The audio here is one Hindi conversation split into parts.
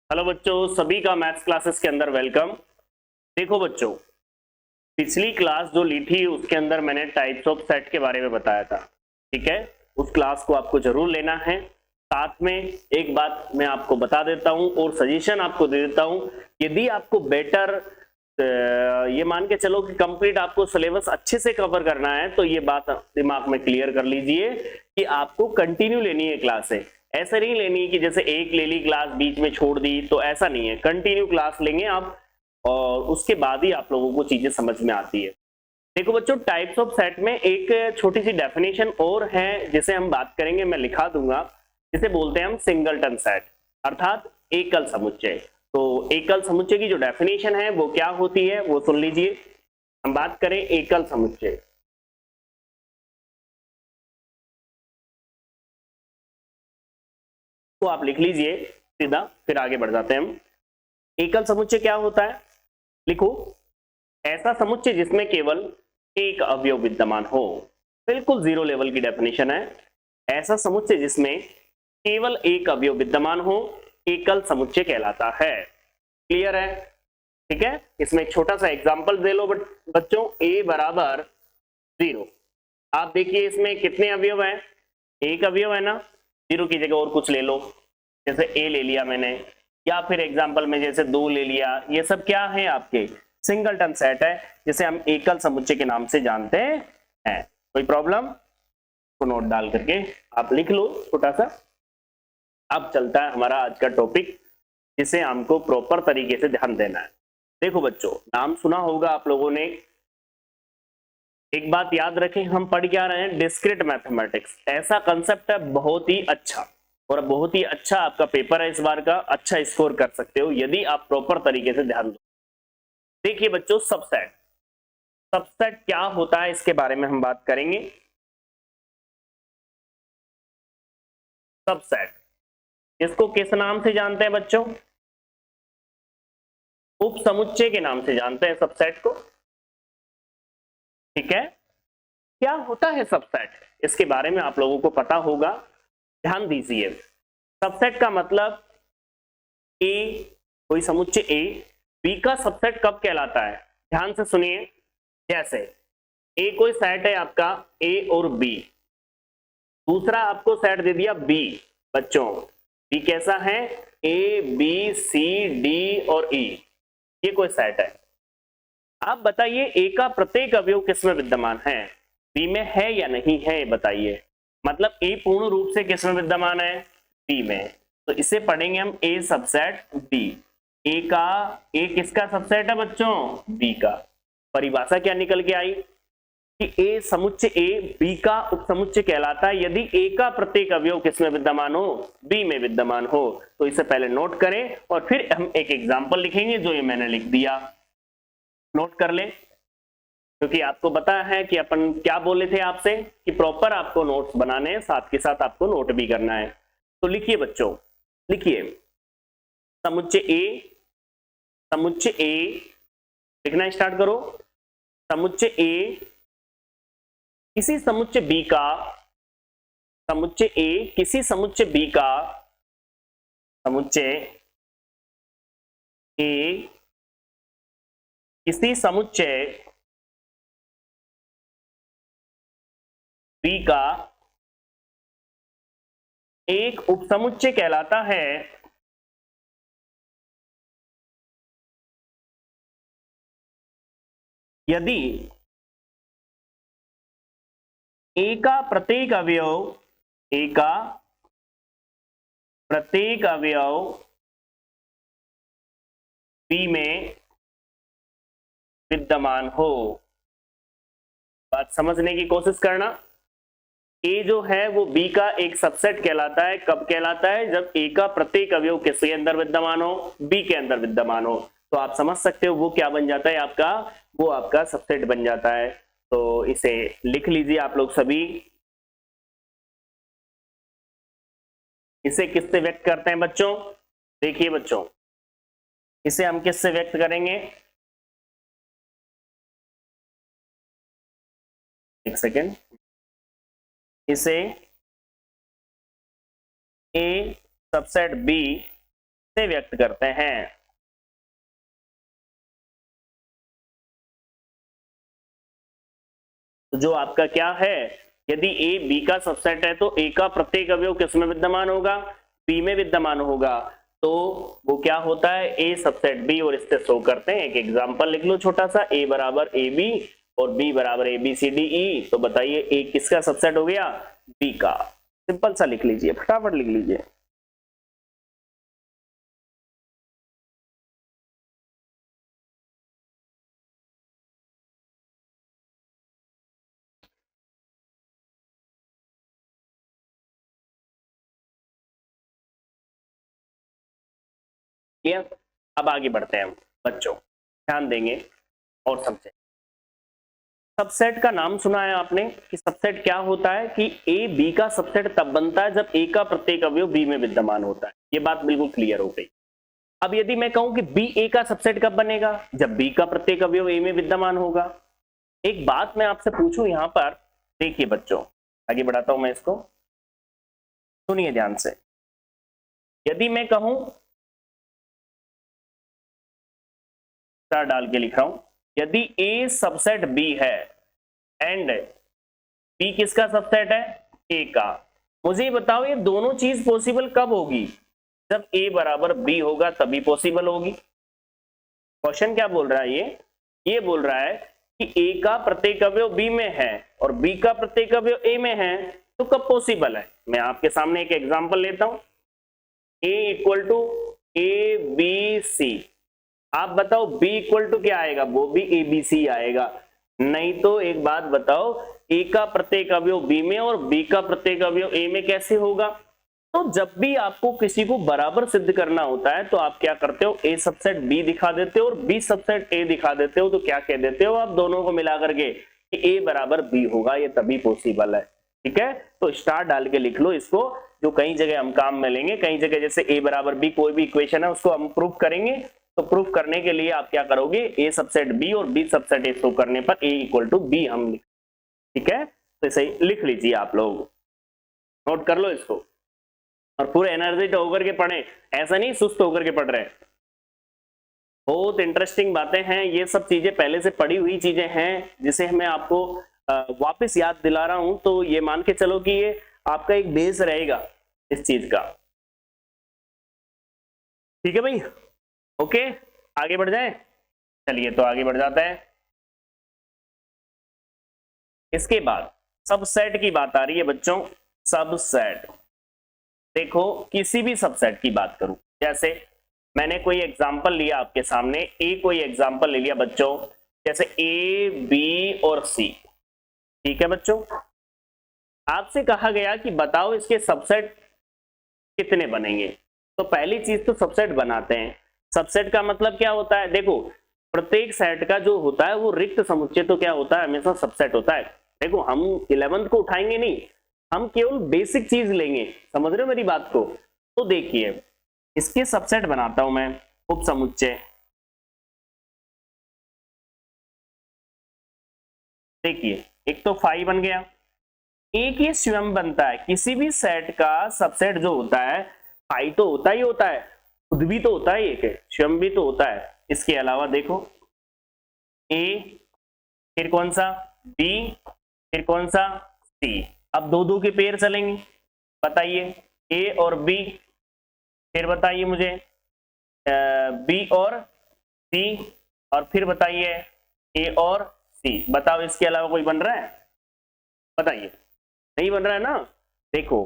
हेलो बच्चों, सभी का मैथ्स क्लासेस के अंदर वेलकम। देखो बच्चों, पिछली क्लास जो ली थी उसके अंदर मैंने टाइप्स ऑफ सेट के बारे में बताया था। ठीक है, उस क्लास को आपको जरूर लेना है। साथ में एक बात मैं आपको बता देता हूं और सजेशन आपको दे देता हूं, यदि आपको बेटर ये मान के चलो कि कंप्लीट आपको सिलेबस अच्छे से कवर करना है तो ये बात दिमाग में क्लियर कर लीजिए कि आपको कंटिन्यू लेनी है क्लासें। ऐसा नहीं लेनी कि जैसे एक ले ली क्लास बीच में छोड़ दी, तो ऐसा नहीं है, कंटिन्यू क्लास लेंगे आप और उसके बाद ही आप लोगों को चीजें समझ में आती है। देखो बच्चों, टाइप्स ऑफ सेट में एक छोटी सी डेफिनेशन और है जिसे हम बात करेंगे, मैं लिखा दूंगा। जिसे बोलते हैं हम सिंगलटन सेट, अर्थात एकल समुच्चय। तो एकल समुच्चय की जो डेफिनेशन है वो क्या होती है वो सुन लीजिए। हम बात करें एकल समुच्चय, तो आप लिख लीजिए सीधा, फिर आगे बढ़ जाते हैं हम। एकल समुच्चय क्या होता है, लिखो, ऐसा समुच्चय जिसमें केवल एक अवयव विद्यमान हो। बिल्कुल जीरो लेवल की डेफिनेशन है। ऐसा समुच्चय जिसमें केवल एक अवयव विद्यमान हो एकल समुच्चय कहलाता है। क्लियर है? ठीक है, इसमें एक छोटा सा एग्जांपल दे लो बच्चों, a बराबर 0। आप देखिए इसमें कितने अवयव हैं, एक अवयव है ना, 0 की जगह और कुछ ले लो, जैसे a ले लिया मैंने, या फिर एग्जांपल में जैसे 2 ले लिया। ये सब क्या है, आपके सिंगलटन सेट है, जिसे हम एकल समुच्चय के नाम से जानते हैं। कोई प्रॉब्लम? को नोट डाल करके आप लिख लो छोटा सा। अब चलता है हमारा आज का टॉपिक, जिसे हमको प्रॉपर तरीके से ध्यान देना है। देखो बच्चों, नाम सुना होगा आप लोगों ने। एक बात याद रखें, हम पढ़ क्या रहे हैं, डिस्क्रीट मैथमेटिक्स। ऐसा कंसेप्ट है बहुत ही अच्छा, और बहुत ही अच्छा आपका पेपर है इस बार का। अच्छा स्कोर कर सकते हो यदि आप प्रॉपर तरीके से ध्यान दो। देखिए बच्चों, सबसेट, सबसेट क्या होता है इसके बारे में हम बात करेंगे। सबसेट, इसको किस नाम से जानते हैं बच्चों? उप समुच्चय के नाम से जानते हैं सबसेट को। ठीक है, क्या होता है सबसेट, इसके बारे में आप लोगों को पता होगा। ध्यान दीजिए, सबसेट का मतलब ए, कोई समुच्चय ए, बी का सबसेट कब कहलाता है, ध्यान से सुनिए। जैसे ए कोई सेट है आपका, ए और बी, दूसरा आपको सेट दे दिया बी। बच्चों, बी कैसा है, ए बी सी डी और ई, ये कोई सेट है। आप बताइए ए का प्रत्येक अवयव किसमें विद्यमान है, बी में है या नहीं है, बताइए। मतलब ए पूर्ण रूप से किसमें विद्यमान है, बी में। तो इसे पढ़ेंगे हम ए सबसेट बी। ए का, ए किसका सबसेट है बच्चों, बी का। परिभाषा क्या निकल के आई कि ए समुच्चय ए बी का उपसमुच्चय कहलाता है यदि ए का प्रत्येक अवयव किसमें विद्यमान हो, बी में विद्यमान हो। तो इसे पहले नोट करें और फिर हम एक एग्जांपल लिखेंगे, जो ये मैंने लिख दिया। नोट कर ले, क्योंकि आपको पता है कि अपन क्या बोले थे आपसे कि प्रॉपर आपको नोट्स बनाने हैं, साथ के साथ आपको नोट भी करना है। तो लिखिए बच्चों, लिखिए, समुच्चय ए, समुच्चय ए, लिखना स्टार्ट करो। समुच्चय ए किसी समुच्चय बी का, समुच्चय ए किसी समुच्चय बी का, समुच्चय ए किसी समुच्चय बी का एक उपसमुच्चय कहलाता है यदि ए का प्रत्येक अवयव, ए का प्रत्येक अवयव बी में विद्यमान हो। बात समझने की कोशिश करना। ए जो है वो बी का एक सबसेट कहलाता है, कब कहलाता है, जब ए का प्रत्येक अवयव किसके अंदर विद्यमान हो, बी के अंदर विद्यमान हो। तो आप समझ सकते हो वो क्या बन जाता है आपका, वो आपका सबसेट बन जाता है। तो इसे लिख लीजिए आप लोग सभी। इसे किससे व्यक्त करते हैं बच्चों, देखिए बच्चों, इसे हम किससे व्यक्त करेंगे, एक सेकेंड। इसे ए सबसेट बी से व्यक्त करते हैं। तो जो आपका क्या है, यदि ए बी का सबसेट है तो ए का प्रत्येक अवयव किस में विद्यमान होगा, बी में विद्यमान होगा। तो वो क्या होता है, ए सबसेट बी, और इससे शो करते हैं। एक एग्जांपल लिख लो छोटा सा, ए बराबर ए बी और बी बराबर ए बी सी डी ई। तो बताइए ए किसका सबसेट हो गया, बी का। सिंपल सा लिख लीजिए, फटाफट लिख लीजिए। अब आगे बढ़ते हैं हम बच्चों, ध्यान देंगे और समझें। सबसेट का नाम सुना है आपने कि सबसेट क्या होता है, कि ए बी का सबसेट तब बनता है जब ए का प्रत्येक अवयव बी में विद्यमान होता है। ये बात बिल्कुल क्लियर हो गई। अब यदि मैं कहूं कि बी ए का सबसेट कब बनेगा, जब बी का प्रत्येक अवयव ए में विद्यमान होगा। एक बात मैं आपसे पूछूं यहां पर, देखिए बच्चों, आगे बढ़ाता हूं मैं इसको, सुनिए ध्यान से। यदि मैं कहूं, स्टार डाल के लिख रहा हूं, यदि ए सबसेट बी है एंड बी किसका सबसेट है, ए का, मुझे बताओ ये दोनों चीज पॉसिबल कब होगी, जब ए बराबर बी होगा तभी पॉसिबल होगी। क्वेश्चन क्या बोल रहा है, ये बोल रहा है कि ए का प्रत्येक अवयव बी में है और बी का प्रत्येक अवयव ए में है, तो कब पॉसिबल है। मैं आपके सामने एक एग्जांपल लेता हूं, A equal to A B C. आप बताओ बी इक्वल टू क्या आएगा, वो भी ए बी सी आएगा। नहीं तो एक बात बताओ, ए का प्रत्येक अवयव बी में और बी का प्रत्येक अवयव ए में कैसे होगा। तो जब भी आपको किसी को बराबर सिद्ध करना होता है तो आप क्या करते हो, ए सबसेट बी दिखा देते हो और बी सबसेट ए दिखा देते हो। तो क्या कह देते हो आप, दोनों को मिला करके कि ए बराबर बी होगा, ये तभी पॉसिबल है। ठीक है, तो स्टार डाल के लिख लो इसको, जो कई जगह हम काम में लेंगे। कई जगह जैसे ए बराबर बी कोई भी इक्वेशन है उसको हम प्रूफ करेंगे, तो प्रूफ करने के लिए आप क्या करोगे, ए सबसेट बी और बी सबसेट ए शो करने पर ए इक्वल टू बी हम, ठीक है। तो इसे लिख लीजिए, आप लोग नोट कर लो इसको और पूरे एनर्जी होकर के पढ़े, ऐसा नहीं सुस्त होकर के पढ़ रहे। बहुत इंटरेस्टिंग बातें हैं, ये सब चीजें पहले से पढ़ी हुई चीजें हैं जिसे मैं आपको वापस याद दिला रहा हूं। तो ये मान के चलो कि ये आपका एक बेस रहेगा इस चीज का। ठीक है भाई, ओके, आगे बढ़ जाए। चलिए तो आगे बढ़ जाता है। इसके बाद सबसेट की बात आ रही है बच्चों। सबसेट, देखो किसी भी सबसेट की बात करूं, जैसे मैंने कोई एग्जांपल लिया आपके सामने, ए कोई एग्जांपल ले लिया बच्चों, जैसे ए बी और सी। ठीक है बच्चों, आपसे कहा गया कि बताओ इसके सबसेट कितने बनेंगे। तो पहली चीज तो सबसेट बनाते हैं। सबसेट का मतलब क्या होता है, देखो प्रत्येक सेट का जो होता है वो रिक्त समुच्चय तो क्या होता है, हमेशा सबसेट होता है। देखो हम 11th को उठाएंगे नहीं, हम केवल बेसिक चीज लेंगे, समझ रहे हो मेरी बात को। तो देखिए इसके सबसेट बनाता हूं मैं, उप समुच्चय। देखिए एक तो फाई बन गया, एक ये स्वयं बनता है। किसी भी सेट का सबसेट जो होता है, फाई तो होता ही होता है, खुद भी तो होता है, एक स्वयं भी तो होता है। इसके अलावा देखो ए, फिर कौन सा बी, फिर कौन सा सी। अब दो दो के पेयर चलेंगे, बताइए ए और बी, फिर बताइए मुझे बी और सी, और फिर बताइए ए और सी। बताओ इसके अलावा कोई बन रहा है, बताइए, नहीं बन रहा है ना। देखो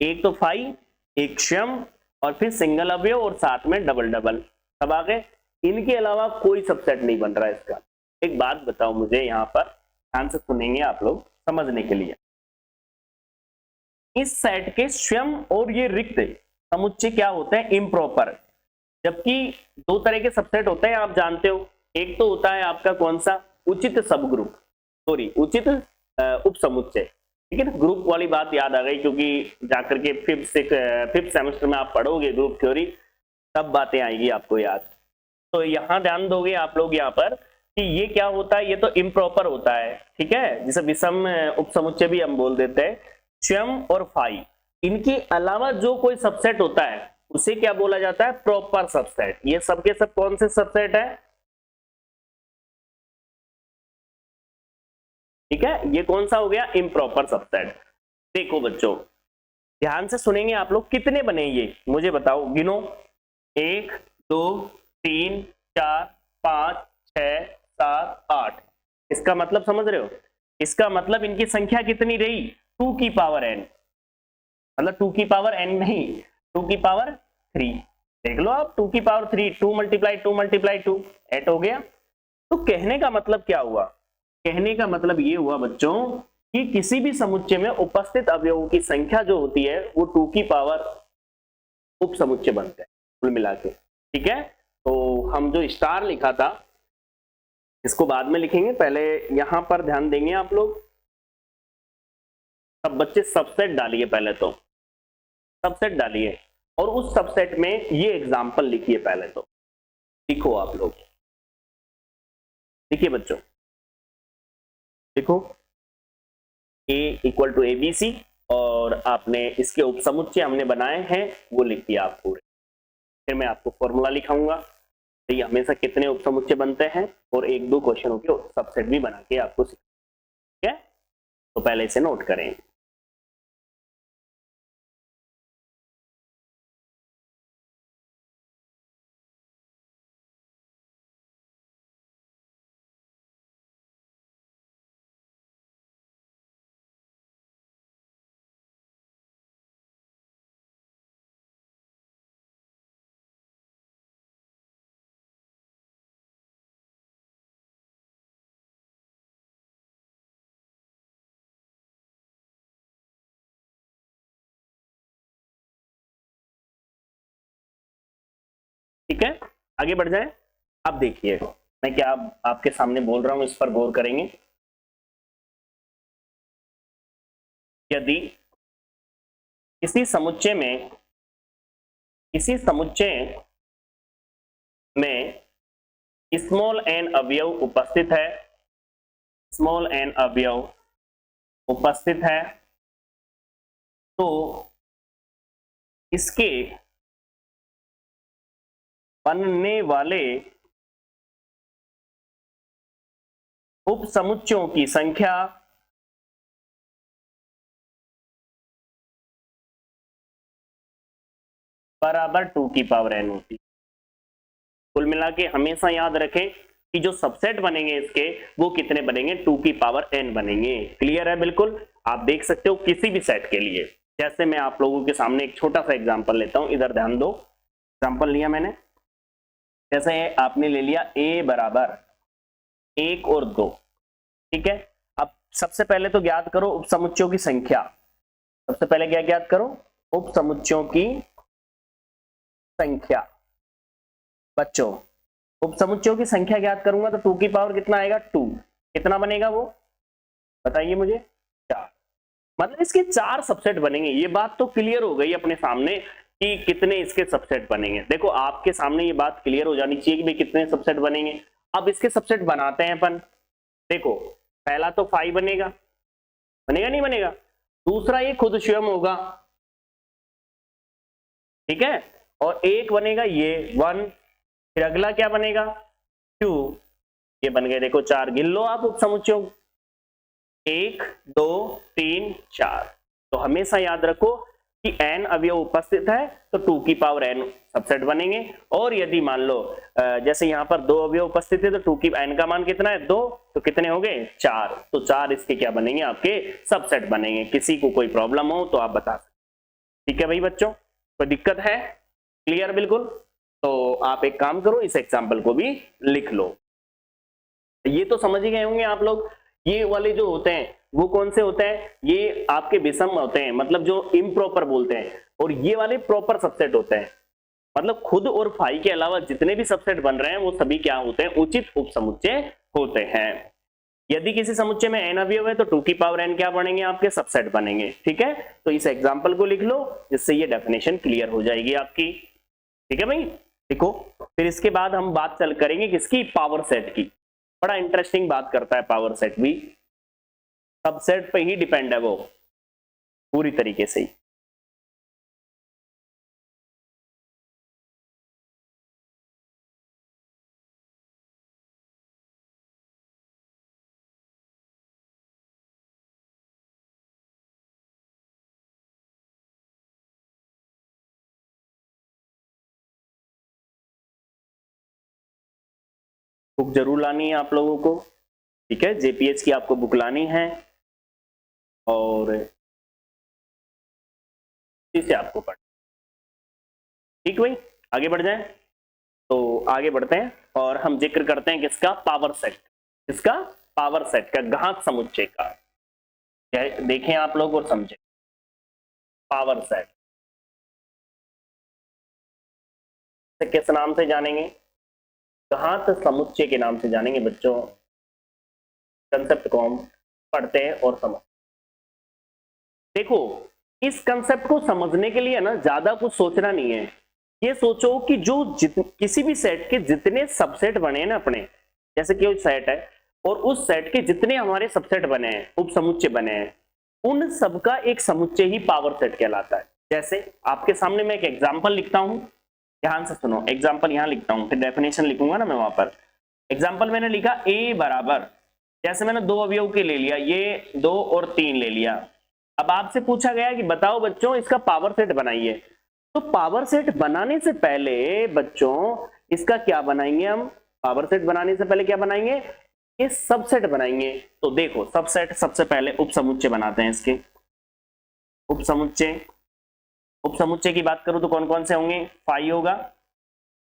एक तो फाई, एक स्वयं, और फिर सिंगल अवयव और साथ में डबल डबल, सब आ गए। इनके अलावा कोई सबसेट नहीं बन रहा है इसका। एक बात बताओ मुझे, यहां पर ध्यान से सुनेंगे आप लोग समझने के लिए। इस सेट के स्वयं और ये रिक्त समुच्चय क्या होते हैं, इम्प्रॉपर। जबकि दो तरह के सबसेट होते हैं आप जानते हो, एक तो होता है आपका कौन सा, उचित सब ग्रुप, सॉरी उचित उप समुच्चय। ठीक है ना, ग्रुप वाली बात याद आ गई, क्योंकि जाकर के फिफ्थ सेमेस्टर में आप पढ़ोगे ग्रुप थ्योरी, तब बातें आएगी आपको याद। तो यहां ध्यान दोगे आप लोग यहाँ पर कि ये क्या होता है, ये तो इम्प्रॉपर होता है। ठीक है, जिसे विषम उप समुच्चय भी हम बोल देते हैं। स्वयं और फाई, इनके अलावा जो कोई सबसेट होता है उसे क्या बोला जाता है, प्रॉपर सबसेट। ये सबके सब कौन से सबसेट है, ठीक है, ये कौन सा हो गया, इम्प्रॉपर सबसेट। देखो बच्चों ध्यान से सुनेंगे आप लोग, कितने बने ये मुझे बताओ, गिनो, 1 2 3 4 5 6 7 8। इसका मतलब समझ रहे हो, इसका मतलब इनकी संख्या कितनी रही, 2 की पावर n, मतलब 2 की पावर n नहीं, 2 की पावर 3। देख लो आप, 2 की पावर 3, 2 मल्टीप्लाई 2 मल्टीप्लाई 2, 8 हो गया। तो कहने का मतलब क्या हुआ, कहने का मतलब ये हुआ बच्चों कि किसी भी समुच्चय में उपस्थित अवयवों की संख्या जो होती है वो 2 की पावर उप समुच्चय बनते हैं कुल मिला के, ठीक है। तो हम जो स्टार लिखा था इसको बाद में लिखेंगे, पहले यहां पर ध्यान देंगे आप लोग। सब बच्चे सबसेट डालिए, पहले तो सबसेट डालिए और उस सबसेट में ये एग्जांपल लिखिए, पहले तो लिखो आप लोग, लिखिए बच्चों, लिखो a इक्वल टू ABC और आपने इसके उपसमुच्चय हमने बनाए हैं वो लिख दिया आप पूरे। फिर मैं आपको फॉर्मूला लिखाऊंगा, तो ये हमेशा कितने उपसमुच्चय बनते हैं और 1-2 क्वेश्चनों के सबसेट भी बना के आपको सिखा, ठीक है। तो पहले इसे नोट करें। ठीक है, आगे बढ़ जाए। अब देखिए मैं क्या आपके सामने बोल रहा हूं, इस पर गौर करेंगे। यदि किसी समुच्चय में, किसी समुच्चय में स्मॉल n अवयव उपस्थित है, स्मॉल n अवयव उपस्थित है, तो इसके बनने वाले उपसमुच्चयों की संख्या बराबर 2 की पावर n होती। कुल मिला के हमेशा याद रखें कि जो सबसेट बनेंगे इसके वो कितने बनेंगे, 2 की पावर n बनेंगे। क्लियर है, बिल्कुल। आप देख सकते हो किसी भी सेट के लिए, जैसे मैं आप लोगों के सामने एक छोटा सा एग्जांपल लेता हूं, इधर ध्यान दो। एग्जांपल लिया मैंने, जैसे आपने ले लिया a बराबर 1 और 2, ठीक है। अब सबसे पहले तो ज्ञात करो उपसमुच्चयों की संख्या। सबसे पहले क्या ज्ञात करो, उपसमुच्चयों की संख्या। बच्चों उपसमुच्चयों की संख्या ज्ञात करूंगा तो 2 की पावर कितना आएगा, 2। कितना बनेगा वो बताइए मुझे, 4। मतलब इसके 4 सबसेट बनेंगे। ये बात तो क्लियर हो गई अपने सामने कि कितने इसके सबसेट बनेंगे। देखो आपके सामने ये बात क्लियर हो जानी चाहिए कि भाई कितने सबसेट बनेंगे। अब इसके सबसेट बनाते हैं अपन। देखो पहला तो 5 बनेगा, बनेगा नहीं बनेगा। दूसरा ये खुद स्वयं होगा, ठीक है। और एक बनेगा ये 1, फिर अगला क्या बनेगा 2, ये बन गए देखो 4। गिन लो आप उपसमुच्चयों, 1 2 3 4। तो हमेशा याद रखो कि n अवयव उपस्थित है तो 2 की पावर n सबसेट बनेंगे। और यदि मान लो जैसे यहां पर 2 अवयव उपस्थित है तो 2 की n का मान कितना है 2, तो कितने हो गए 4। तो 4 इसके क्या बनेंगे, आपके सबसेट बनेंगे। किसी को कोई प्रॉब्लम हो तो आप बता सकते, ठीक है भाई बच्चों, कोई दिक्कत है, क्लियर बिल्कुल। तो आप एक काम करो, इस एग्जाम्पल को भी लिख लो। ये तो समझ ही गए होंगे आप लोग। ये वाले जो होते हैं वो कौन से होते हैं, ये आपके विषम होते हैं, मतलब जो इम्प्रॉपर बोलते हैं। और ये वाले प्रॉपर सबसेट होते हैं, मतलब खुद और फाई के अलावा जितने भी सबसेट बन रहे हैं वो सभी क्या होते हैं, उचित उपसमुच्चय होते हैं। यदि किसी समुच्चय में n अवयव है तो 2 की पावर n क्या बनेंगे, आपके सबसेट बनेंगे, ठीक है। तो इस एग्जांपल को लिख लो जिससे ये डेफिनेशन क्लियर हो जाएगी आपकी, ठीक है भाई। देखो फिर इसके बाद हम बात चल करेंगे किसकी, पावर सेट की। बड़ा इंटरेस्टिंग बात करता है पावर सेट भी, सबसेट पे ही डिपेंड है वो पूरी तरीके से ही। बुक जरूर लानी है आप लोगों को, ठीक है, जेपीएच की आपको बुक लानी है और इसे आपको पढ़, ठीक भाई, आगे बढ़ जाए। तो आगे बढ़ते हैं और हम जिक्र करते हैं किसका, पावर सेट, किसका, पावर सेट का, घात समुच्चय का। देखें आप लोग और समझें, पावर सेट किस नाम से जानेंगे, घात समुच्चय के नाम से जानेंगे बच्चों। कंसेप्ट को हम पढ़ते हैं और समझ, देखो इस कंसेप्ट को समझने के लिए ना ज्यादा कुछ सोचना नहीं है। ये सोचो कि जो किसी भी सेट के जितने सबसेट बने हैं ना अपने, जैसे कि सेट है और उस सेट के जितने हमारे सबसेट बने हैं, उप समुच्चय बने हैं, उन सबका एक समुच्चय ही पावर सेट कहलाता है। जैसे आपके सामने मैं एक एग्जांपल लिखता हूं, ध्यान से सुनो, एग्जांपल यहां लिखता हूं, फिर डेफिनेशन लिखूंगा ना मैं वहां पर। एग्जांपल मैंने लिखा ए बराबर, जैसे मैंने दो अवयव के ले लिया, ये 2 और 3 ले लिया। अब आपसे पूछा गया कि बताओ बच्चों इसका पावर सेट बनाइए, तो पावर सेट बनाने से पहले बच्चों इसका क्या बनाएंगे हम, पावर सेट बनाने से पहले क्या बनाएंगे, ये सबसेट बनाएंगे। तो देखो सबसेट, सबसे पहले उपसमुच्चय बनाते हैं इसके, उपसमुच्चय, उपसमुच्चय की बात करूं तो कौन कौन से होंगे, फाई होगा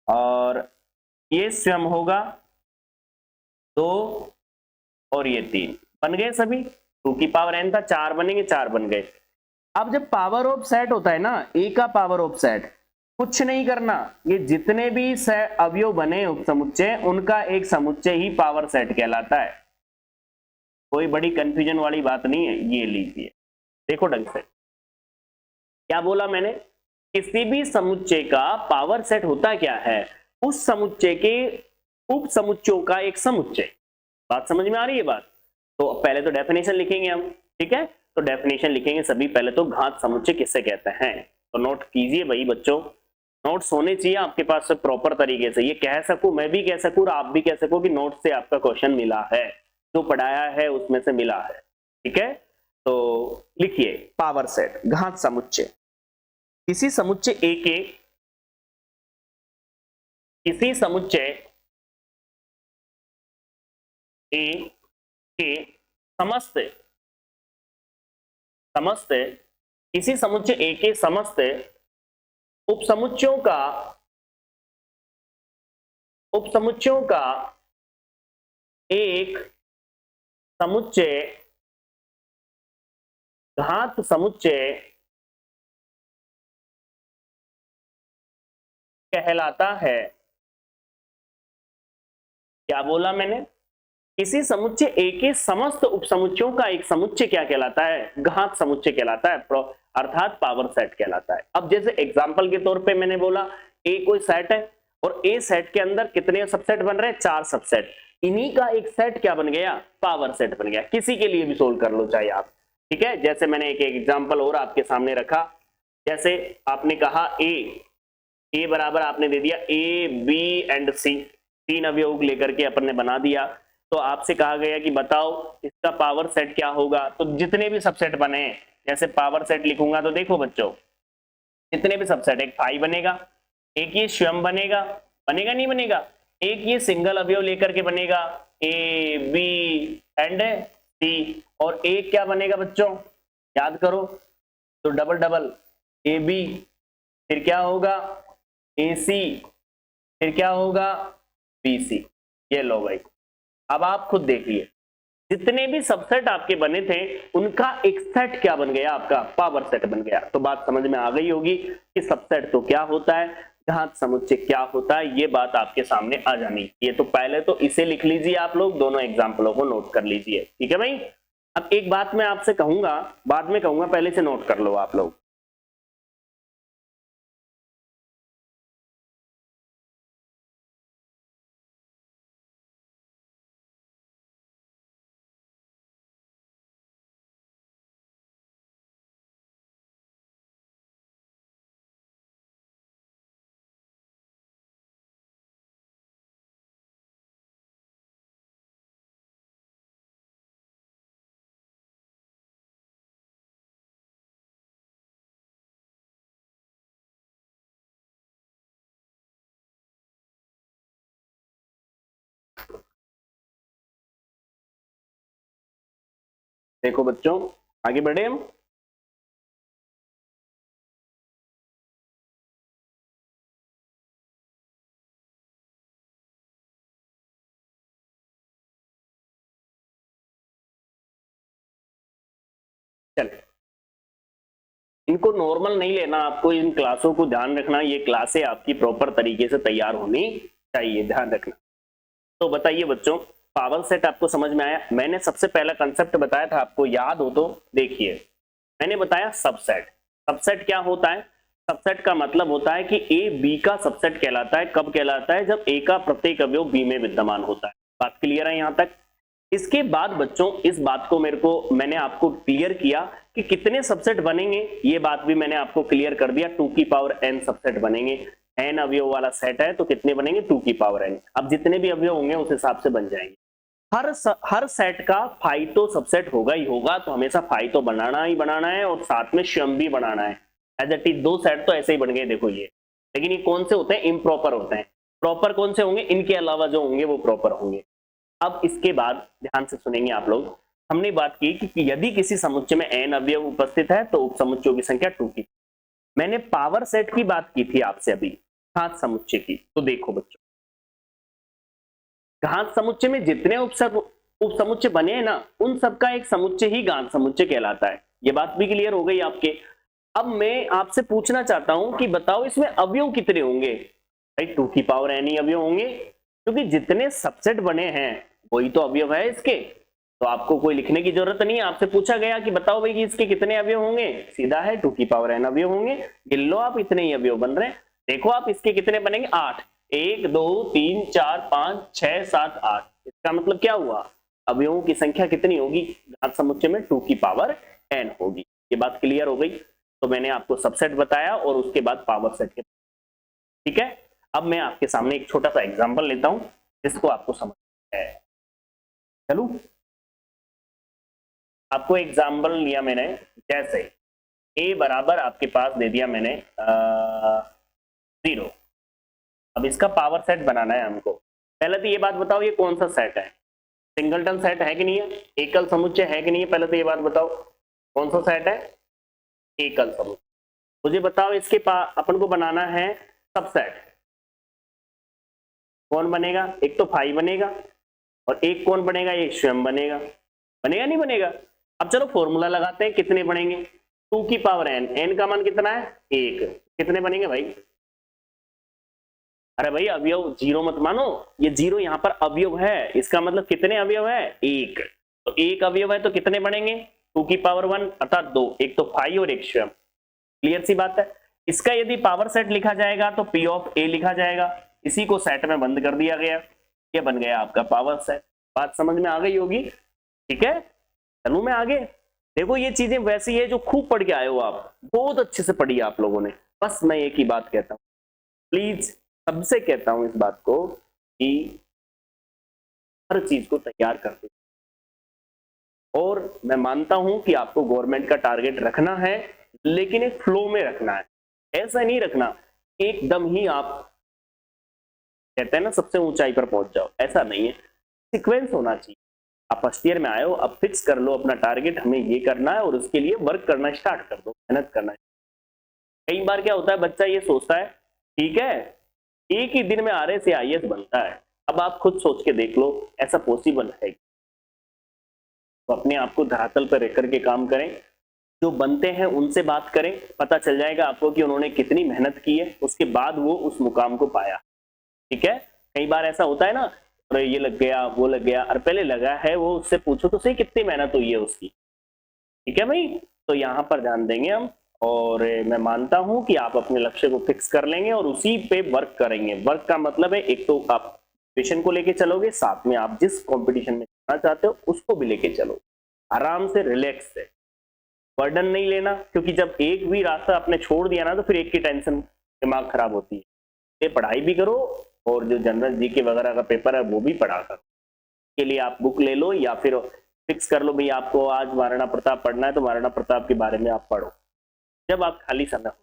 और ये स्वयं होगा 2 और ये 3, बन गए सभी, 2 की पावर n था, 4 बनेंगे, 4 बन गए। अब जब पावर ऑफ सेट होता है ना, ए का पावर ऑफ सेट, कुछ नहीं करना, ये जितने भी अवयव बने उपसमुच्चय उनका एक समुच्चय ही पावर सेट कहलाता है। कोई बड़ी कंफ्यूजन वाली बात नहीं है, ये लीजिए देखो ढंग से, क्या बोला मैंने, किसी भी समुच्चय का पावर सेट होता क्या है, उस समुच्चय के उप समुच्चयों का एक समुच्चय। बात समझ में आ रही है बात, तो पहले तो डेफिनेशन लिखेंगे हम, ठीक है, तो डेफिनेशन लिखेंगे सभी पहले तो, घात समुच्चय किससे कहते हैं, तो नोट कीजिए भाई बच्चों, नोट्स होने चाहिए आपके पास प्रॉपर तरीके से, ये कह सकूं, मैं भी कह सकूं और आप भी कह सको कि नोट से आपका क्वेश्चन मिला है, जो पढ़ाया है उसमें से मिला है, ठीक है। तो लिखिए पावर सेट, घात समुच्चय, किसी समुच्चय ए के, किसी समुच्चय ए के समस्त, समस्त, किसी समुच्चय ए के समस्त उपसमुच्चयों का, उपसमुच्चयों का एक समुच्चय घात समुच्चय कहलाता है। क्या बोला मैंने, किसी समुच्चय ए के समस्त उपसमुच्चयों का एक समुच्चय क्या कहलाता है, घात समुच्चय कहलाता है, अर्थात पावर सेट कहलाता है। अब जैसे एग्जांपल के तौर पे मैंने बोला ए कोई सेट है और ए सेट के अंदर कितने सबसेट बन रहे हैं, 4 सबसेट, इन्हीं का एक सेट क्या बन गया, पावर सेट बन गया। किसी के लिए भी सोल्व कर लो चाहे आप, ठीक है। जैसे मैंने एक एग्जांपल और आपके सामने रखा, जैसे आपने कहा ए बराबर आपने दे दिया ए बी एंड सी, 3 अवयव लेकर के अपन ने बना दिया, तो आपसे कहा गया कि बताओ इसका पावर सेट क्या होगा, तो जितने भी सबसेट बने, जैसे पावर सेट लिखूंगा तो देखो बच्चों, जितने भी सबसेट, एक फाई बनेगा, एक ये स्वयं बनेगा, बनेगा नहीं बनेगा, एक ये सिंगल अवयव लेकर के बनेगा ए बी एंड सी, और एक क्या बनेगा बच्चों, याद करो, तो डबल डबल ए बी, फिर क्या होगा ए सी, फिर क्या होगा बी सी। ये लो भाई, अब आप खुद देखिए, जितने भी सबसेट आपके बने थे उनका एक सेट क्या बन गया, आपका पावर सेट बन गया। तो बात समझ में आ गई होगी कि सबसेट तो क्या होता है, घात समुच्चय क्या होता है, ये बात आपके सामने आ जानी चाहिए। तो पहले तो इसे लिख लीजिए आप लोग, दोनों एग्जाम्पलों को नोट कर लीजिए, ठीक है भाई। अब एक बात मैं आपसे कहूंगा, बाद में कहूंगा, पहले से नोट कर लो आप लोग। देखो बच्चों, आगे बढ़े हम। चलिए, इनको नॉर्मल नहीं लेना, आपको इन क्लासों को ध्यान रखना, ये क्लासें आपकी प्रॉपर तरीके से तैयार होनी चाहिए, ध्यान रखना। तो बताइए बच्चों, पावर सेट आपको समझ में आया? मैंने सबसे पहला कंसेप्ट बताया था, आपको याद हो तो देखिए। मैंने बताया सबसेट। सबसेट क्या होता है? सबसेट का मतलब होता है कि ए बी का सबसेट कहलाता है। कब कहलाता है? जब ए का प्रत्येक अवयव बी में विद्यमान होता है। बात क्लियर है यहां तक? इसके बाद बच्चों, इस बात को मैंने आपको क्लियर किया कि कितने सबसेट बनेंगे, ये बात भी मैंने आपको क्लियर कर दिया। 2 की पावर n सबसेट बनेंगे। n अवयव वाला सेट है तो कितने बनेंगे? 2 की पावर n। अब जितने भी अवयव होंगे उस हिसाब से बन जाएंगे। हर सेट का फाई तो सबसेट होगा ही होगा, तो हमेशा फाई तो बनाना ही बनाना है और साथ में स्वयं भी बनाना है। एज इट इज 2 सेट तो ऐसे ही बन गए, देखो ये। लेकिन ये कौन से होते हैं? इम्प्रॉपर होते हैं। प्रॉपर कौन से होंगे? इनके अलावा जो होंगे वो प्रॉपर होंगे। अब इसके बाद ध्यान से सुनेंगे आप लोग। हमने बात की कि यदि किसी समुच्चय में n अवयव उपस्थित है तो उप समुच्चयों की संख्या 2 की। मैंने पावर सेट की बात की थी आपसे अभी, घात समुच्चय की। तो देखो बच्चों, घात समुच्चय में जितने उप समुच्चय बने हैं ना, उन सबका एक समुच्चय ही घात समुच्चय कहलाता है। ये बात भी क्लियर हो गई आपके? अब मैं आपसे पूछना चाहता हूं कि बताओ इसमें अवयव कितने होंगे? भाई 2 की पावर n ही अवयव होंगे, क्योंकि जितने सबसेट बने हैं वही तो अवयव है इसके। तो आपको कोई लिखने की जरूरत नहीं है। आपसे पूछा गया कि बताओ भाई कि इसके कितने अवयव होंगे, सीधा है 2 की पावर n अवयव होंगे। गिन लो आप, इतने ही अवयव बन रहे हैं। देखो आप, इसके कितने बनेंगे? 8। 1 2 3 4 5 6 7 8। इसका मतलब क्या हुआ? अवयवों की संख्या कितनी होगी घात समुच्चय में? 2 की पावर n होगी। ये बात क्लियर हो गई? तो मैंने आपको सबसेट बताया और उसके बाद पावर सेट के। ठीक है, अब मैं आपके सामने एक छोटा सा एग्जांपल लेता हूं जिसको आपको समझ है। चलो, आपको एग्जांपल लिया मैंने, जैसे a बराबर आपके पास दे दिया मैंने 0। अब इसका पावर सेट बनाना है हमको। पहले तो ये बात बताओ, ये कौन सा सेट है? सिंगलटन सेट है कि नहीं है? एकल समुच्चय है कि नहीं है? पहले तो ये बात बताओ, कौन सा सेट है? एकल समुच्चय। मुझे बताओ, इसके अपन को बनाना है सबसेट। कौन बनेगा? एक तो फाई बनेगा और एक कौन बनेगा? एक स्वयं बनेगा। बनेगा नहीं बनेगा? अब चलो फॉर्मूला लगाते हैं, कितने बनेंगे? 2 की पावर n। n का मान कितना है? 1। कितने बनेंगे भाई? अरे भाई अवयव जीरो मत मानो, ये जीरो यहाँ पर अवयव है। इसका मतलब कितने अवयव है? 1। तो एक अवयव है तो कितने बनेंगे? 2 की पावर 1 अर्थात 2। एक तो फाई और एक स्वयं। क्लियर सी बात है? इसका यदि पावर सेट लिखा जाएगा तो p ऑफ a लिखा जाएगा। इसी को सेट में बंद कर दिया गया, ये बन गया आपका पावर सेट। बात समझ में आ गई होगी? ठीक है, चलूं मैं आगे। देखो ये चीजें वैसी है जो खूब पढ़ के आए हो आप, बहुत अच्छे से पढ़ी आप लोगों ने। बस मैं एक ही बात कहता हूं, प्लीज सबसे कहता हूं इस बात को कि हर चीज को तैयार कर दो। और मैं मानता हूं कि आपको गवर्नमेंट का टारगेट रखना है, लेकिन एक फ्लो में रखना है। ऐसा नहीं रखना एकदम ही आप कहते हैं ना सबसे ऊंचाई पर पहुंच जाओ, ऐसा नहीं है। सीक्वेंस होना चाहिए। आप फर्स्ट ईयर में आए हो, अब फिक्स कर लो अपना टारगेट, हमें ये करना है और उसके लिए वर्क करना स्टार्ट कर दो, मेहनत करना है। कई बार क्या होता है, बच्चा ये सोचता है ठीक है एक ही दिन में आरए से आईएएस बनता है। अब आप खुद सोच के देख लो, ऐसा पॉसिबल है? तो अपने आप को धरातल पर रख करके काम करें, जो बनते हैं उनसे बात करें, पता चल जाएगा आपको कि उन्होंने कितनी मेहनत की है, उसके बाद वो उस मुकाम को पाया। ठीक है, कई बार ऐसा होता है ना, अरे ये लग गया वो लग गया, और पहले लगा है वो उससे पूछो तो सही कितनी मेहनत हुई है उसकी। ठीक है भाई, तो यहाँ पर ध्यान देंगे हम, और मैं मानता हूं कि आप अपने लक्ष्य को फिक्स कर लेंगे और उसी पे वर्क करेंगे। वर्क का मतलब है एक तो आप विजन को लेके चलोगे, साथ में आप जिस कंपटीशन में जाना चाहते हो उसको भी लेके चलो, आराम से रिलैक्स से। बर्डन नहीं लेना, क्योंकि जब एक भी रास्ता आपने छोड़ दिया ना तो फिर एक की टेंशन दिमाग खराब होती है। ये पढ़ाई भी करो और जो जनरल जीके वगैरह का पेपर है वो भी पढ़ा करो। के लिए आप बुक ले लो या फिर फिक्स कर लो भाई आपको आज महाराणा प्रताप पढ़ना है तो महाराणा प्रताप के बारे में आप पढ़ो जब आप खाली समय हो।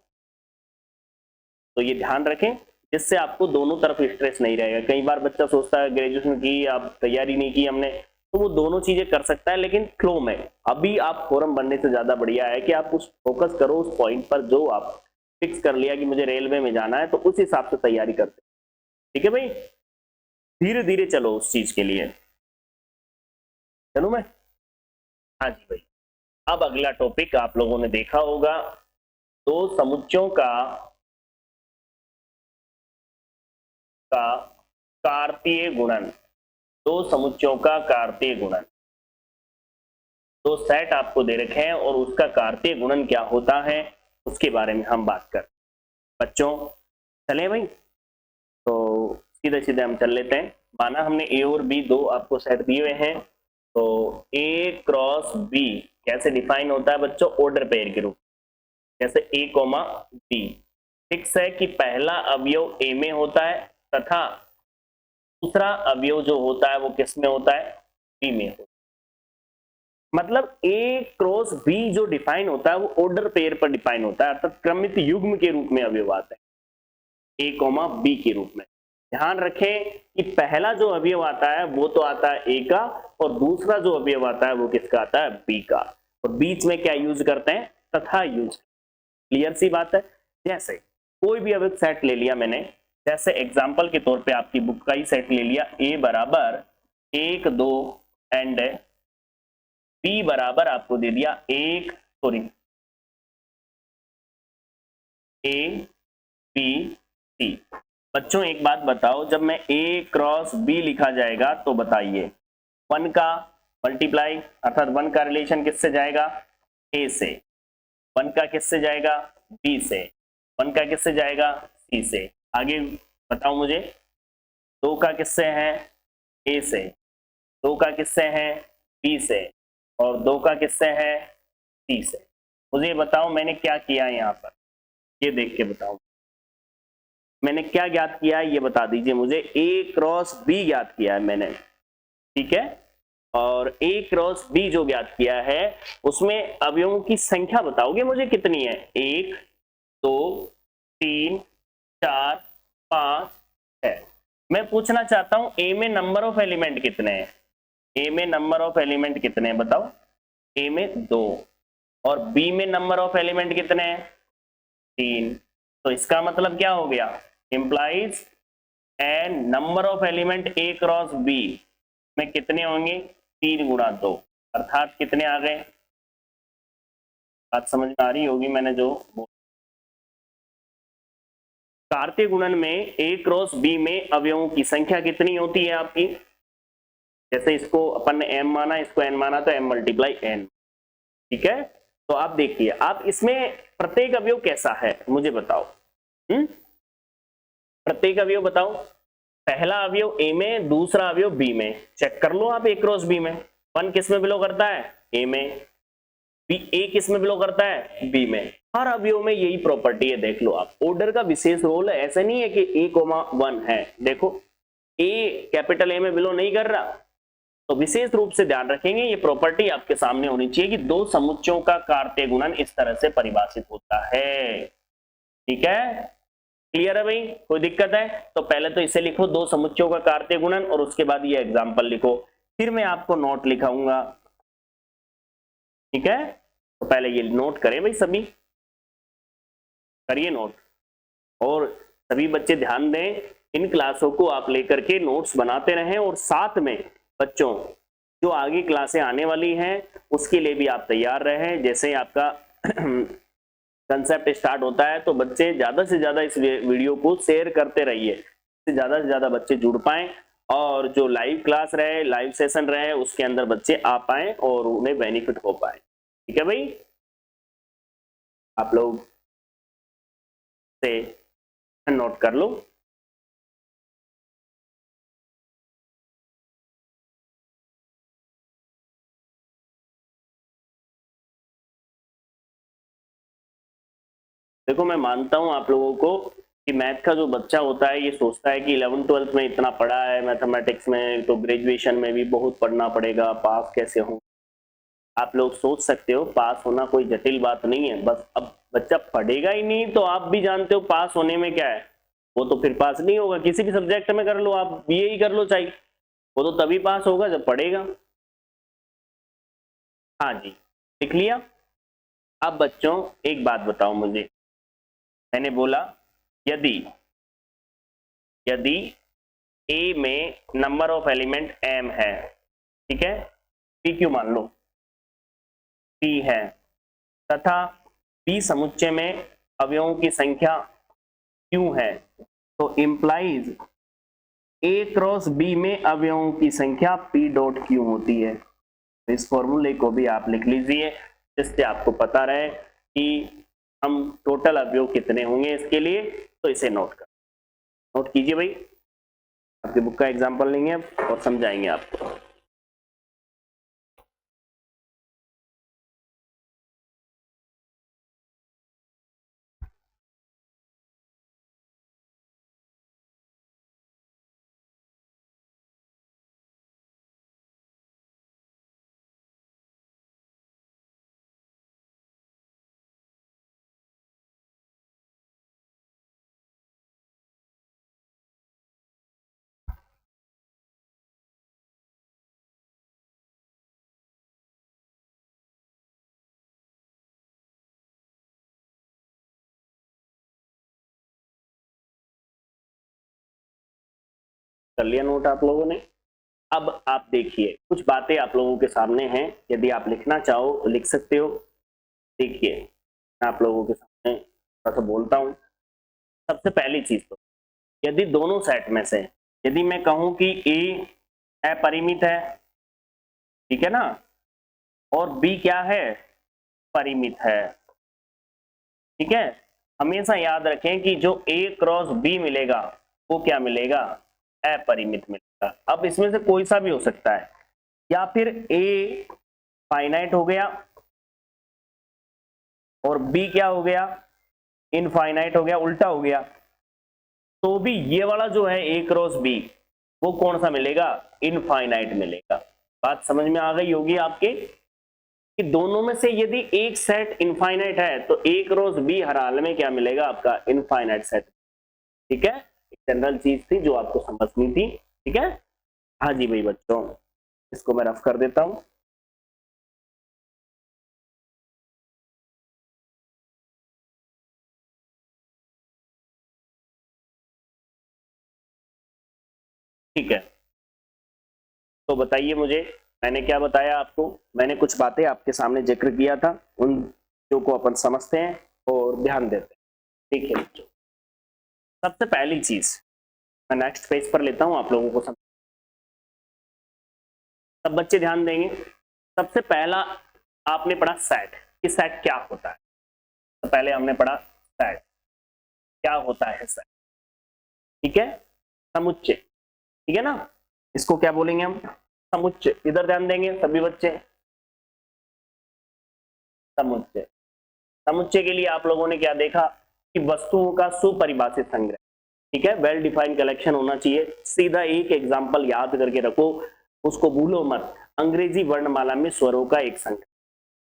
तो ये ध्यान रखें, जिससे आपको दोनों तरफ स्ट्रेस नहीं रहेगा। कई बार बच्चा सोचता है ग्रेजुएशन की, आप तैयारी नहीं की हमने, तो वो दोनों चीजें कर सकता है, लेकिन फ्लो में। अभी आप फोरम बनने से ज्यादा बढ़िया है कि आप उस फोकस करो उस पॉइंट पर जो आप फिक्स कर लिया कि मुझे रेलवे में जाना है, तो उस हिसाब से तैयारी करते। ठीक है भाई, धीरे धीरे चलो उस चीज के लिए। चलो मैं, हाँ जी भाई। अब अगला टॉपिक आप लोगों ने देखा होगा, दो समुच्चयों का कार्तीय गुणन। दो समुच्चयों का कार्तीय गुणन, दो सेट आपको दे रखे हैं और उसका कार्तीय गुणन क्या होता है उसके बारे में हम बात कर बच्चों। चले भाई, तो सीधे सीधे हम चल लेते हैं। माना हमने ए और बी दो आपको सेट दिए हुए हैं, तो ए क्रॉस बी कैसे डिफाइन होता है बच्चों? ऑर्डर पेयर के रूप, जैसे ए कोमा बी। फिक्स है कि पहला अवयव ए में होता है तथा दूसरा अवयव जो होता है वो किस में होता है? बी में होता है। मतलब ए क्रॉस बी जो डिफाइन होता है वो ऑर्डर पेयर पर डिफाइन होता है, अर्थात क्रमित युग्म के रूप में अवयव आता है ए कोमा बी के रूप में। ध्यान रखें कि पहला जो अवयव आता है वो तो आता है ए का, और दूसरा जो अवयव आता है वो किसका आता है? बी का। और बीच में क्या यूज करते हैं? तथा यूज। क्लियर सी बात है। जैसे कोई भी अवयव सेट ले लिया मैंने, जैसे एग्जांपल के तौर पे आपकी बुक का ही सेट ले लिया, ए बराबर 1 2 एंड बी बराबर आपको दे दिया ए बी सी। बच्चों एक बात बताओ, जब मैं ए क्रॉस बी लिखा जाएगा तो बताइए 1 का मल्टीप्लाई अर्थात 1 का रिलेशन किससे जाएगा? ए से। 1 का किससे जाएगा? बी से। 1 का किससे जाएगा? सी से। आगे बताओ मुझे, 2 का किससे है? ए से। 2 का किससे है? बी से। और 2 का किससे है? सी से। मुझे बताओ मैंने क्या किया है यहाँ पर, ये देख के बताओ मैंने क्या ज्ञात किया है, ये बता दीजिए मुझे। ए क्रॉस बी ज्ञात किया है मैंने, ठीक है। और ए क्रॉस बी जो ज्ञात किया है उसमें अवयवों की संख्या बताओगे मुझे कितनी है? 1 2 3 4 5 6। मैं पूछना चाहता हूं ए में नंबर ऑफ एलिमेंट कितने हैं? ए में नंबर ऑफ एलिमेंट कितने हैं बताओ? ए में 2। और बी में नंबर ऑफ एलिमेंट कितने हैं? 3। तो इसका मतलब क्या हो गया? Implies n number of element A cross B में कितने होंगे? 3 गुणा 2, अर्थात कितने आ गए? बात समझ में आ रही होगी मैंने जो कार्तीय गुणन में ए क्रॉस बी में अवयवों की संख्या कितनी होती है आपकी? जैसे इसको अपन ने m माना, इसको n माना, तो m मल्टीप्लाई n। ठीक है, तो आप देखिए, आप इसमें प्रत्येक अवयव कैसा है मुझे बताओ। प्रत्येक अवयव बताओ। पहला अवयव ए में, दूसरा अवयव बी में। चेक कर लो आप ए क्रॉस बी में। 1 किस में बिलो करता है? ए में। बी ए किस में बिलो करता है? बी में। हर अवयव में यही प्रॉपर्टी है, देख लो आप। ऑर्डर का विशेष रोल है, ऐसा नहीं है कि ए कोमा 1 है। देखो ए कैपिटल ए में बिलो नहीं कर रहा, तो विशेष रूप से ध्यान रखेंगे ये प्रॉपर्टी आपके सामने होनी चाहिए कि दो समुच्चयों का कार्तीय गुणन इस तरह से परिभाषित होता है। ठीक है, क्लियर है भाई? कोई दिक्कत है तो पहले तो इसे लिखो, दो समुच्चयों का कार्तीय गुणन, और उसके बाद ये एग्जांपल लिखो, फिर मैं आपको नोट लिखाऊंगा। ठीक है, तो पहले ये नोट करें भाई, सभी करिए नोट। और सभी बच्चे ध्यान दें, इन क्लासों को आप लेकर के नोट्स बनाते रहें, और साथ में बच्चों जो आगे क्लासें आने वाली हैं उसके लिए भी आप तैयार रहें। जैसे आपका कंसेप्ट स्टार्ट होता है तो बच्चे ज्यादा से ज्यादा इस वीडियो को शेयर करते रहिए, ज्यादा से ज्यादा बच्चे जुड़ पाएं, और जो लाइव क्लास रहे, लाइव सेशन रहे, उसके अंदर बच्चे आ पाएं और उन्हें बेनिफिट हो पाए। ठीक है भाई, आप लोग से नोट कर लो। देखो मैं मानता हूं आप लोगों को कि मैथ का जो बच्चा होता है ये सोचता है कि 11th-12th में इतना पढ़ा है मैथमेटिक्स में, तो ग्रेजुएशन में भी बहुत पढ़ना पड़ेगा, पास कैसे हो। आप लोग सोच सकते हो पास होना कोई जटिल बात नहीं है, बस अब बच्चा पढ़ेगा ही नहीं तो आप भी जानते हो पास होने में क्या है, वो तो फिर पास नहीं होगा। किसी भी सब्जेक्ट में कर लो, आप बीए ही कर लो चाहिए, वो तो तभी पास होगा जब पढ़ेगा। हाँ जी, लिख लिया। अब बच्चों एक बात बताओ मुझे, मैंने बोला यदि यदि ए में नंबर ऑफ एलिमेंट m है, ठीक है, p क्यों मान लो p है, तथा p समुच्चय में अवयवों की संख्या q है, तो इंप्लाइज a क्रॉस b में अवयवों की संख्या p डॉट q होती है। तो इस फॉर्मूले को भी आप लिख लीजिए, जिससे आपको पता रहे कि हम टोटल अवयव कितने होंगे इसके लिए। तो इसे नोट कीजिए भाई, आपकी बुक का एग्जांपल लेंगे और समझाएंगे आपको। कर लिया नोट आप लोगों ने? अब आप देखिए, कुछ बातें आप लोगों के सामने हैं, यदि आप लिखना चाहो तो लिख सकते हो। देखिए मैं आप लोगों के सामने थोड़ा सा बोलता हूँ। सबसे पहली चीज तो, यदि दोनों सेट में से यदि मैं कहूं कि ए अपरिमित है, ठीक है ना, और बी क्या है, परिमित है, ठीक है, हमेशा याद रखें कि जो ए क्रॉस बी मिलेगा वो क्या मिलेगा, अपरिमित मिलेगा। अब इसमें से कोई सा भी हो सकता है, या फिर ए फाइनाइट हो गया और बी क्या हो गया, इनफाइनाइट हो गया, उल्टा हो गया, तो भी ये वाला जो है ए क्रॉस बी वो कौन सा मिलेगा, इनफाइनाइट मिलेगा। बात समझ में आ गई होगी आपके कि दोनों में से यदि एक सेट इनफाइनाइट है तो ए क्रॉस बी हर हाल में क्या मिलेगा, आपका इनफाइनाइट सेट। ठीक है, एक जनरल चीज थी जो आपको समझनी थी। ठीक है, हाँ जी भाई बच्चों, इसको मैं रफ कर देता हूं। ठीक है, तो बताइए मुझे, मैंने क्या बताया आपको, मैंने कुछ बातें आपके सामने जिक्र किया था, उन चीजों को अपन समझते हैं और ध्यान देते हैं। ठीक है बच्चों, सबसे पहली चीज मैं नेक्स्ट पेज पर लेता हूं आप लोगों को सब बच्चे ध्यान देंगे। सबसे पहला आपने पढ़ा सेट, कि सेट क्या होता है। तो पहले हमने पढ़ा सेट क्या होता है, सेट, ठीक है, समुच्चय, ठीक है ना, इसको क्या बोलेंगे हम, समुच्चय। इधर ध्यान देंगे सभी बच्चे, समुच्चय। समुच्चय के लिए आप लोगों ने क्या देखा कि वस्तुओं का सुपरिभाषित संग्रह, ठीक है, वेल डिफाइंड कलेक्शन होना चाहिए। सीधा एक एग्जांपल याद करके रखो, उसको भूलो मत, अंग्रेजी वर्णमाला में स्वरों का एक संग्रह,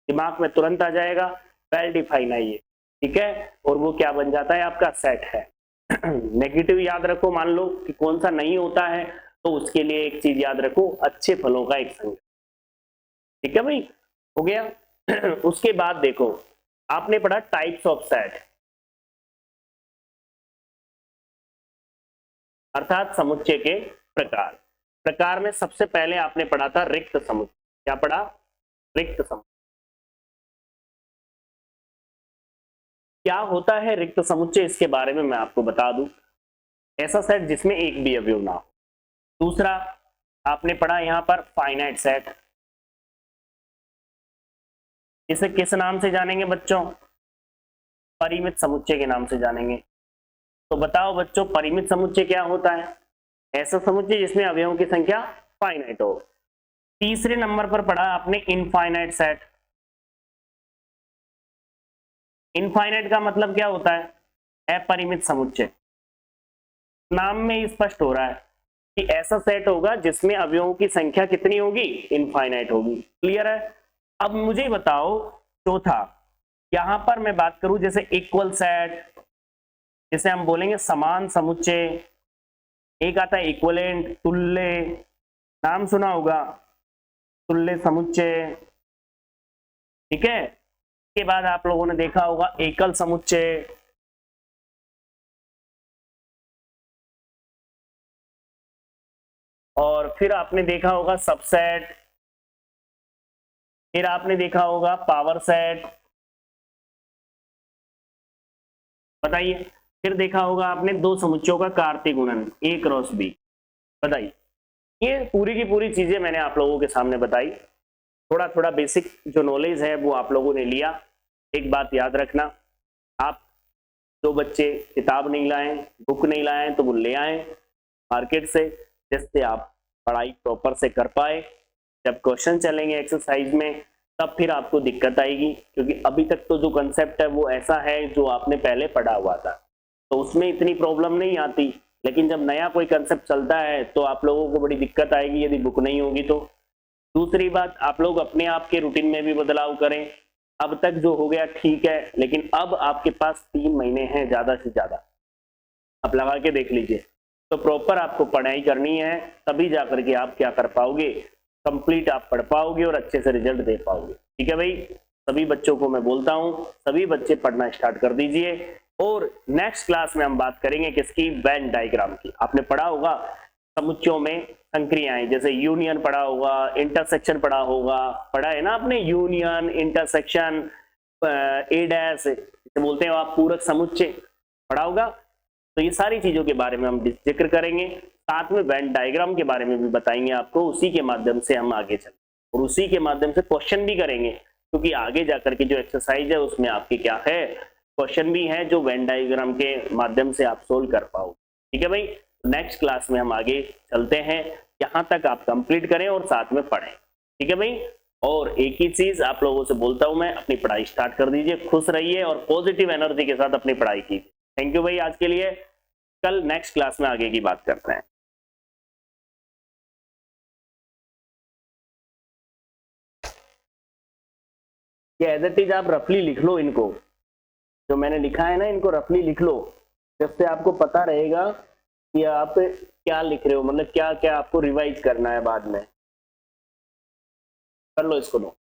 दिमाग में तुरंत आ जाएगा, वेल डिफाइन है ये, ठीक है, और वो क्या बन जाता है, आपका सेट है। नेगेटिव याद रखो, मान लो कि कौन सा नहीं होता है, तो उसके लिए एक चीज याद रखो, अच्छे फलों का एक संग्रह। ठीक है भाई, हो गया। उसके बाद देखो, आपने पढ़ा टाइप्स ऑफ सेट, अर्थात समुच्चय के प्रकार। प्रकार में सबसे पहले आपने पढ़ा था रिक्त समुच्चय। क्या पढ़ा, रिक्त समुच्चय। क्या होता है रिक्त समुच्चय, इसके बारे में मैं आपको बता दूं, ऐसा सेट जिसमें एक भी अवयव ना हो। दूसरा आपने पढ़ा यहां पर फाइनाइट सेट, इसे किस नाम से जानेंगे बच्चों, परिमित समुच्चय के नाम से जानेंगे। तो बताओ बच्चों, परिमित समुच्चय क्या होता है, ऐसा समुच्चय जिसमें अवयवों की संख्या फाइनाइट हो। तीसरे नंबर पर पढ़ा आपने इनफाइनाइट सेट। इनफाइनाइट का मतलब क्या होता है, अपरिमित समुच्चय। नाम में ही स्पष्ट हो रहा है कि ऐसा सेट होगा जिसमें अवयवों की संख्या कितनी होगी, इनफाइनाइट होगी। क्लियर है। अब मुझे बताओ चौथा, यहां पर मैं बात करूं जैसे इक्वल सेट, जिसे हम बोलेंगे समान समुच्चय, एक आता है इक्वलेंट, तुल्य, नाम सुना होगा, तुल्य समुच्चय, ठीक है। इसके बाद आप लोगों ने देखा होगा एकल समुच्चय, और फिर आपने देखा होगा सबसेट, फिर आपने देखा होगा पावर सेट, बताइए। फिर देखा होगा आपने दो समुच्चयों का कार्तीय गुणन A क्रॉस B, बताइए। ये पूरी की पूरी चीजें मैंने आप लोगों के सामने बताई। थोड़ा थोड़ा बेसिक जो नॉलेज है वो आप लोगों ने लिया। एक बात याद रखना, आप जो बच्चे किताब नहीं लाए, बुक नहीं लाए, तो वो ले आए मार्केट से, जिससे आप पढ़ाई प्रॉपर से कर पाए। जब क्वेश्चन चलेंगे एक्सरसाइज में तब फिर आपको दिक्कत आएगी, क्योंकि अभी तक तो जो कंसेप्ट है वो ऐसा है जो आपने पहले पढ़ा हुआ था, तो उसमें इतनी प्रॉब्लम नहीं आती। लेकिन जब नया कोई कंसेप्ट चलता है तो आप लोगों को बड़ी दिक्कत आएगी यदि बुक नहीं होगी तो। दूसरी बात, आप लोग अपने आप के रूटीन में भी बदलाव करें। अब तक जो हो गया ठीक है, लेकिन अब आपके पास 3 महीने हैं ज्यादा से ज्यादा, आप लगा के देख लीजिए। तो प्रॉपर आपको पढ़ाई करनी है, तभी जाकर के आप क्या कर पाओगे, कंप्लीट आप पढ़ पाओगे और अच्छे से रिजल्ट दे पाओगे। ठीक है भाई, सभी बच्चों को मैं बोलता हूं, सभी बच्चे पढ़ना स्टार्ट कर दीजिए। और नेक्स्ट क्लास में हम बात करेंगे किसकी, वेन डायग्राम की। आपने पढ़ा होगा समुच्चयों में संक्रियाएं, जैसे यूनियन पढ़ा होगा, इंटरसेक्शन पढ़ा होगा, पढ़ा है ना आपने, यूनियन, इंटरसेक्शन, ए डैश बोलते हैं आप, पूरक समुच्चय पढ़ा होगा। तो ये सारी चीजों के बारे में हम जिक्र करेंगे, साथ में वेन डायग्राम के बारे में भी बताएंगे आपको। उसी के माध्यम से हम आगे चलें और उसी के माध्यम से क्वेश्चन भी करेंगे, क्योंकि आगे जाकर के जो एक्सरसाइज है उसमें आपके क्या है, क्वेश्चन भी है जो वेन डायग्राम के माध्यम से आप सोल्व कर पाओ। ठीक है भाई, नेक्स्ट क्लास में हम आगे चलते हैं, यहाँ तक आप कंप्लीट करें और साथ में पढ़ें। ठीक है भाई, और एक ही चीज आप लोगों से बोलता हूं मैं, अपनी पढ़ाई स्टार्ट कर दीजिए, खुश रहिए और पॉजिटिव एनर्जी के साथ अपनी पढ़ाई कीजिए। थैंक यू भाई आज के लिए, कल नेक्स्ट क्लास में आगे की बात करते हैं। ये एज इट इज आप रफली लिख लो, इनको जो मैंने लिखा है ना इनको रफली लिख लो, जिससे आपको पता रहेगा कि आप क्या लिख रहे हो, मतलब क्या क्या आपको रिवाइज करना है बाद में। कर लो इसको लो।